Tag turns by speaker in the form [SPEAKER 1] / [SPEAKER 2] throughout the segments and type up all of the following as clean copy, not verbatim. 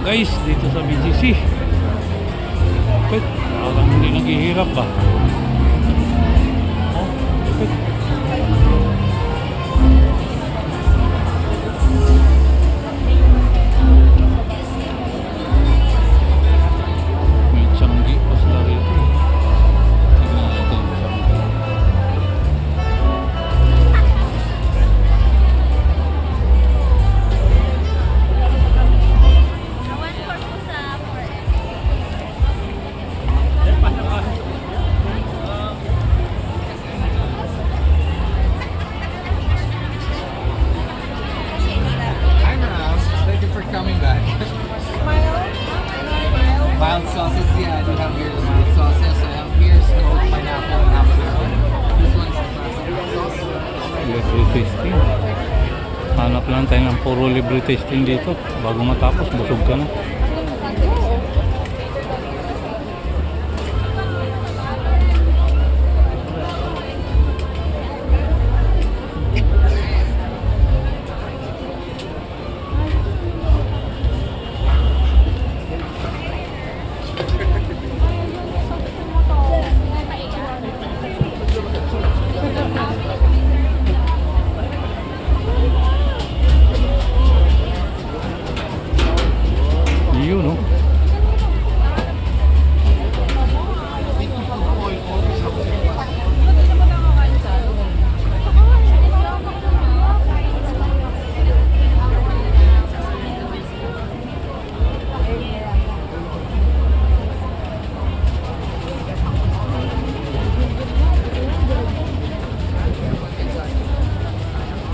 [SPEAKER 1] guys dito sa BGC. Kapit, parang hindi naghihirap ba? Oh, kapit. May tiyanggi pa sila rito. Tingnan natin yung tiyanggi.
[SPEAKER 2] Hi, ma'am. Thank you for coming back. Mild sauces, yeah, I do have here the mild sauces. I have here smoked pineapple and habanero. This one's the classic sauce.
[SPEAKER 1] Libre tasting. Hanap lang tayo ng puro libre tasting dito. Bago matapos, busog ka na. Yun, no?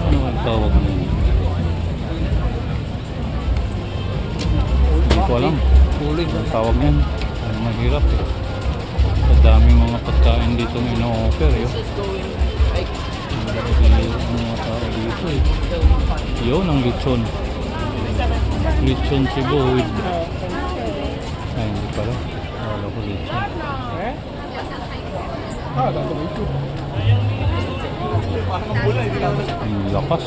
[SPEAKER 1] Ano ang tawag mo? Hindi ko alam.
[SPEAKER 2] Cooling.
[SPEAKER 1] Ang tawag yan. Ang mahirap eh. Sa dami mga pagkain dito may na-offer eh. Ang mga tao dito eh. Yun ang lechon. Lechon Cebu with... Ay, hindi pala. Wala ko lechon. Ang lakas.